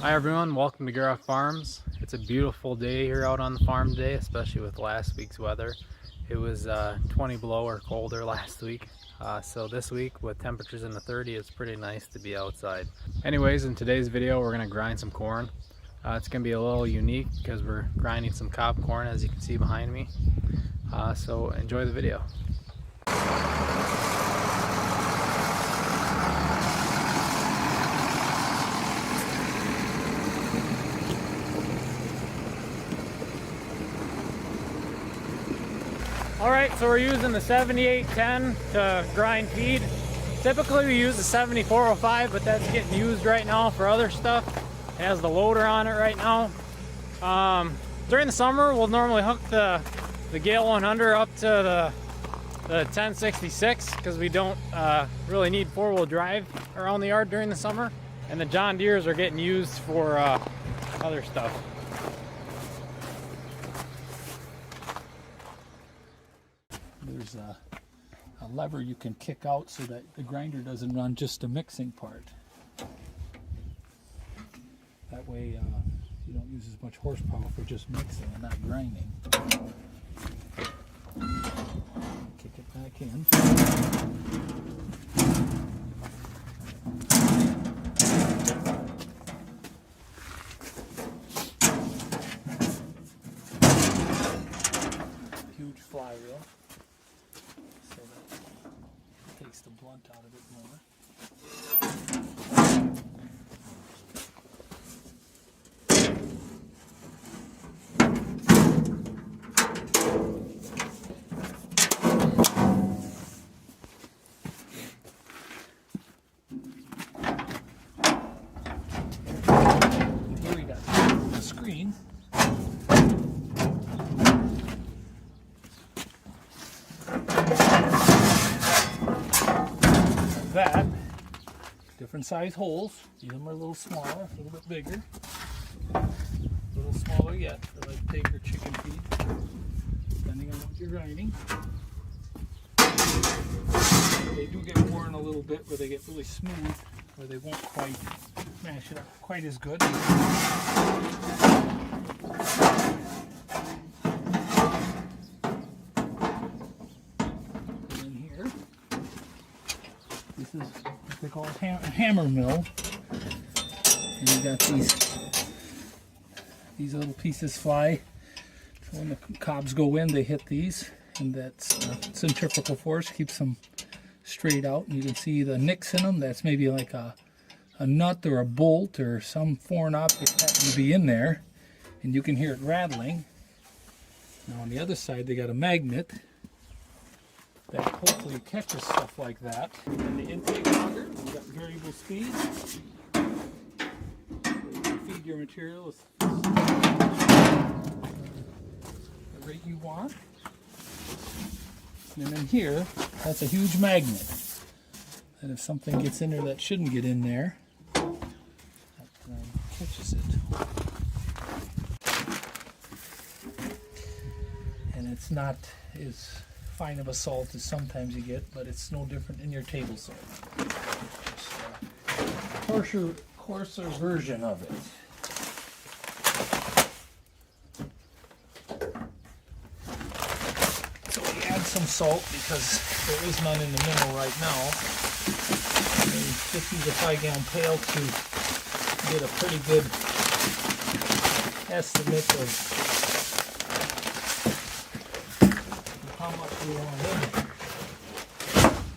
Hi everyone, welcome to Gehl Farms. It's a beautiful day here out on the farm today, especially with last week's weather. It was 20 below or colder last week. So this week with temperatures in the 30s, it's pretty nice to be outside. Anyways, in today's video we're going to grind some corn. It's going to be a little unique because we're grinding some cob corn, as you can see behind me. So enjoy the video. Alright, so we're using the 7810 to grind feed. Typically we use the 7405, but that's getting used right now for other stuff. It has the loader on it right now. During the summer, we'll normally hook the Gehl 100 up to the 1066 because we don't really need four-wheel drive around the yard during the summer. And the John Deeres are getting used for other stuff. There's a lever you can kick out so that the grinder doesn't run just a mixing part. That way you don't use as much horsepower for just mixing and not grinding. Kick it back in. Huge flywheel. So that takes the blunt out of it more. And here we got the screen. That different size holes. Some are a little smaller, a little bit bigger, a little smaller yet for like pig or chicken feed, depending on what you're grinding. They do get worn a little bit where they get really smooth, where they won't quite mash it up quite as good. This is what they call a hammer mill, and you got these little pieces fly. So when the cobs go in, they hit these, and that's centrifugal force keeps them straight out. And you can see the nicks in them. That's maybe like a nut or a bolt or some foreign object happen to be in there, and you can hear it rattling. Now on the other side, they got a magnet that hopefully catches stuff like that. And the intake auger, you've got variable speed. So you can feed your material with the rate you want. And then here, that's a huge magnet. And if something gets in there that shouldn't get in there, that catches it. And it's not as fine of a salt as sometimes you get, but it's no different in your table salt. Just a coarser version of it. So we add some salt because there is none in the mill right now. And just use a 5-gallon pail to get a pretty good estimate of how much we want in it.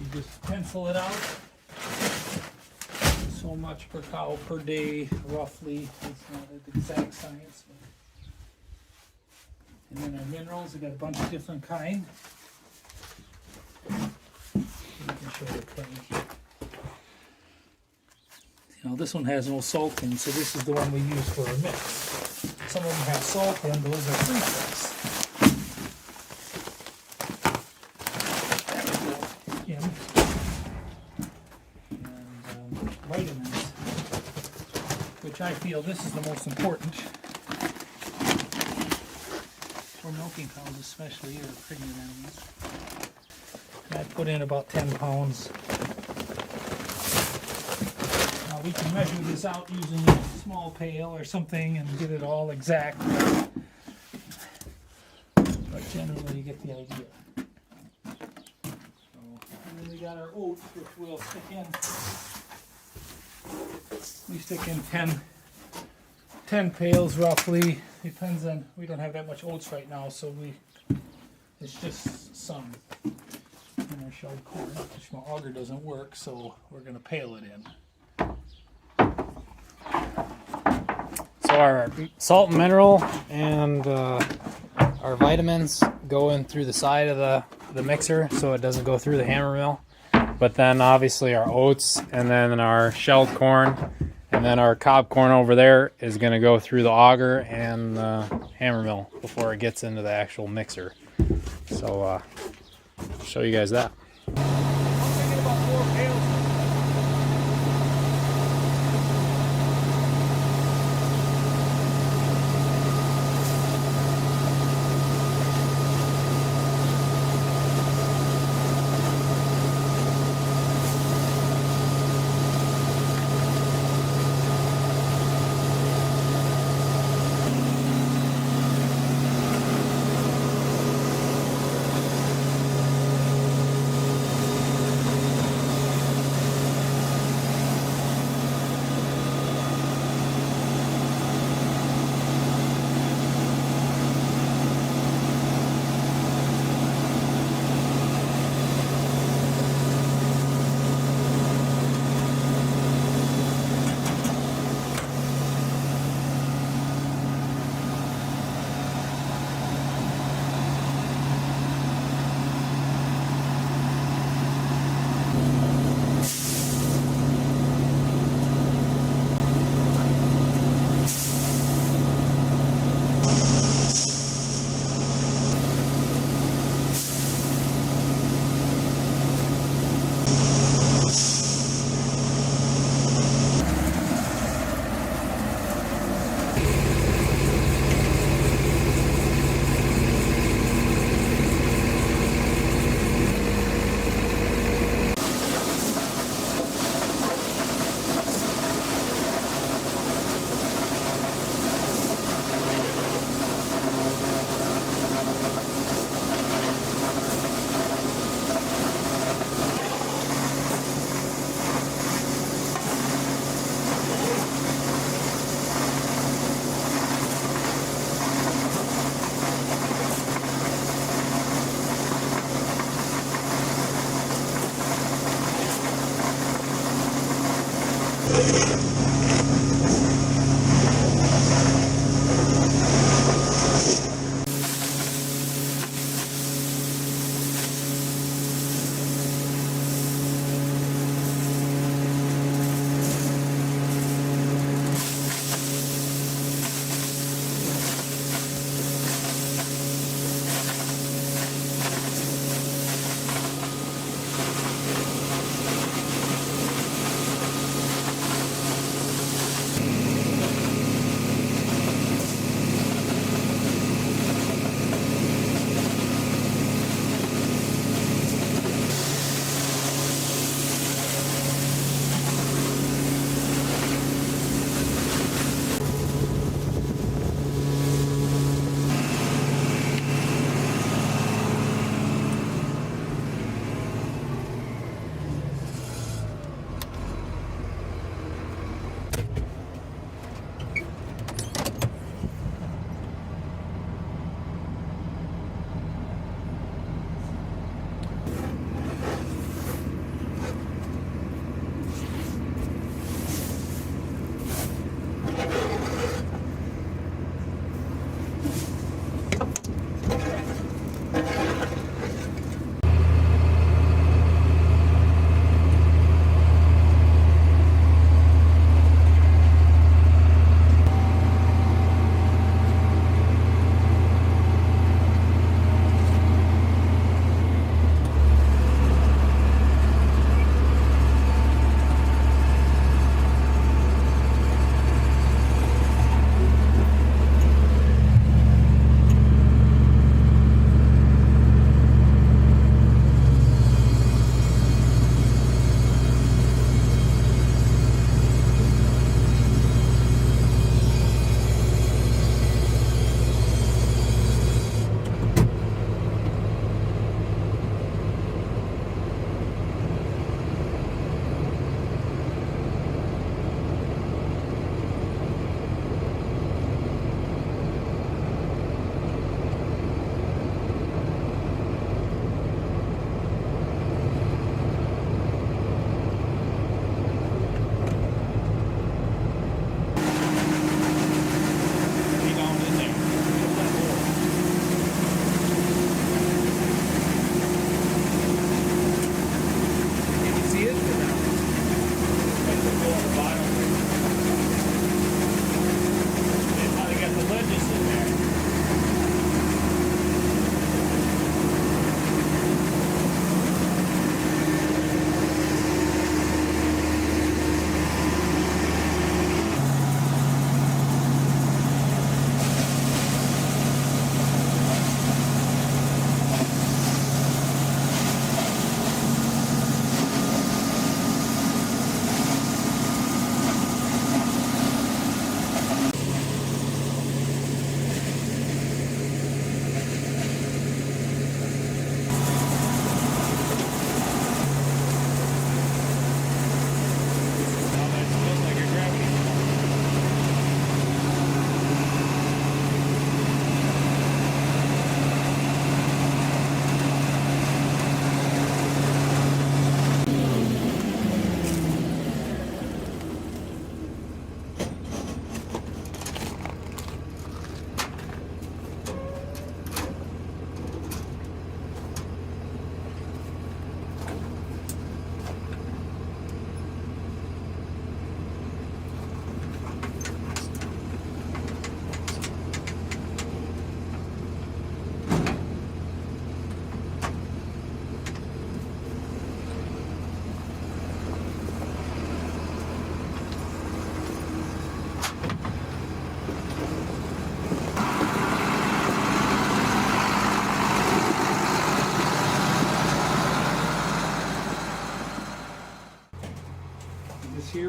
You just pencil it out. So much per cow per day, roughly. It's not an exact science. And then our minerals, we got a bunch of different kinds. You can show the tank here. You know, this one has no salt in, so this is the one we use for a mix. Some of them have salt in, those are free-fix. Vitamins, which I feel this is the most important for milking cows, especially, or pregnant animals. And I put in about 10 pounds. Now We can measure this out using a small pail or something and get it all exact. But generally you get the idea. So, and then we got our oats, which we'll stick in. We stick in 10 pails roughly. Depends on, we don't have that much oats right now, so it's just some. And our shelled corn, which my auger doesn't work, so we're going to pail it in. So our salt and mineral and our vitamins go in through the side of the mixer so it doesn't go through the hammer mill. But then obviously our oats and then our shelled corn and then our cob corn over there is going to go through the auger and the hammer mill before it gets into the actual mixer. So I'll show you guys that.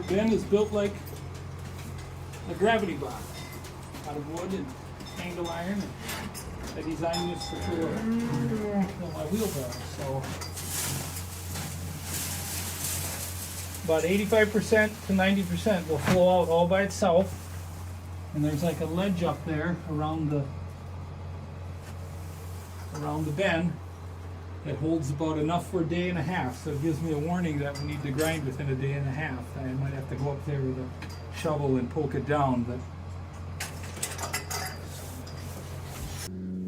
your bin is built like a gravity box out of wood and angle iron. And I designed this to fill my wheelbarrow. So about 85% to 90% will flow out all by itself. And there's like a ledge up there around the bin that holds about enough for a day and a half. So it gives me a warning that we need to grind within a day and a half. I might have to go up there with a shovel and poke it down. But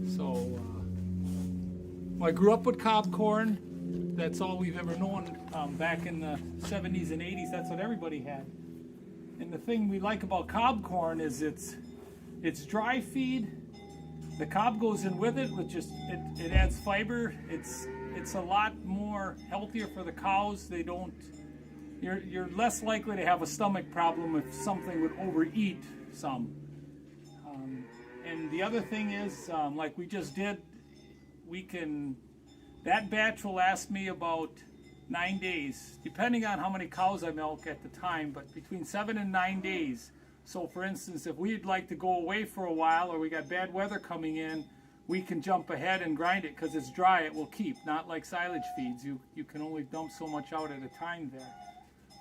so I grew up with cob corn. That's all we've ever known. Back in the 70s and 80s, that's what everybody had. And the thing we like about cob corn is it's dry feed. The cob goes in with it, which is it adds fiber. It's a lot more healthier for the cows. They don't. You're less likely to have a stomach problem if something would overeat some. And the other thing is, like we just did, that batch will last me about 9 days, depending on how many cows I milk at the time, but between 7 and 9 days. So for instance, if we'd like to go away for a while or we got bad weather coming in, we can jump ahead and grind it because it's dry, it will keep, not like silage feeds. You can only dump so much out at a time there.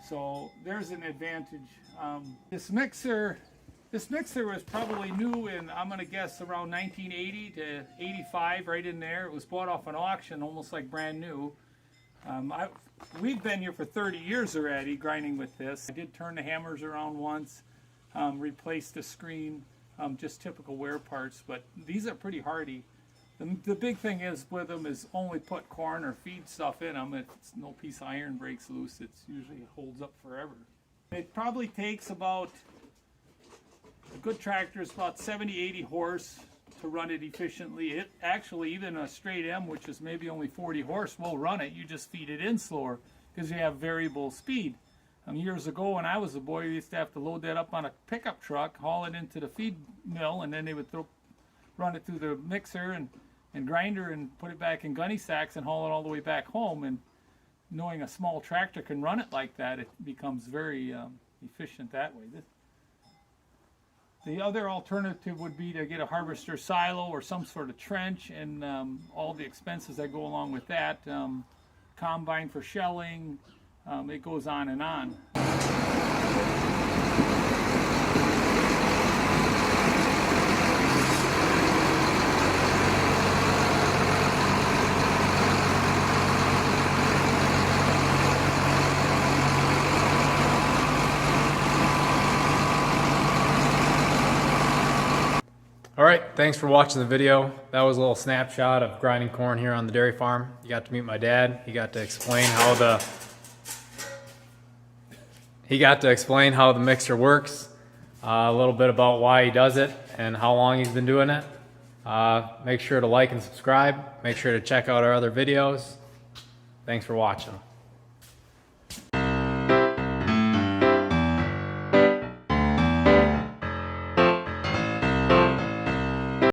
So there's an advantage. This mixer was probably new in, I'm gonna guess, around 1980 to 85, right in there. It was bought off an auction, almost like brand new. We've been here for 30 years already grinding with this. I did turn the hammers around once, replaced the screen, just typical wear parts, but these are pretty hardy. The big thing is with them is only put corn or feed stuff in them. If no piece of iron breaks loose, it usually holds up forever. It probably takes about, a good tractor is about 70-80 horse to run it efficiently. It actually, even a straight M, which is maybe only 40 horse, will run it. You just feed it in slower because you have variable speed. Years ago when I was a boy, we used to have to load that up on a pickup truck, haul it into the feed mill, and then they would run it through the mixer and grinder and put it back in gunny sacks and haul it all the way back home. And knowing a small tractor can run it like that, it becomes very efficient that way. The other alternative would be to get a harvester silo or some sort of trench, and all the expenses that go along with that. Combine for shelling, it goes on and on. All right, thanks for watching the video. That was a little snapshot of grinding corn here on the dairy farm. You got to meet my dad. He got to explain how the mixer works, a little bit about why he does it and how long he's been doing it. Make sure to like and subscribe. Make sure to check out our other videos. Thanks for watching.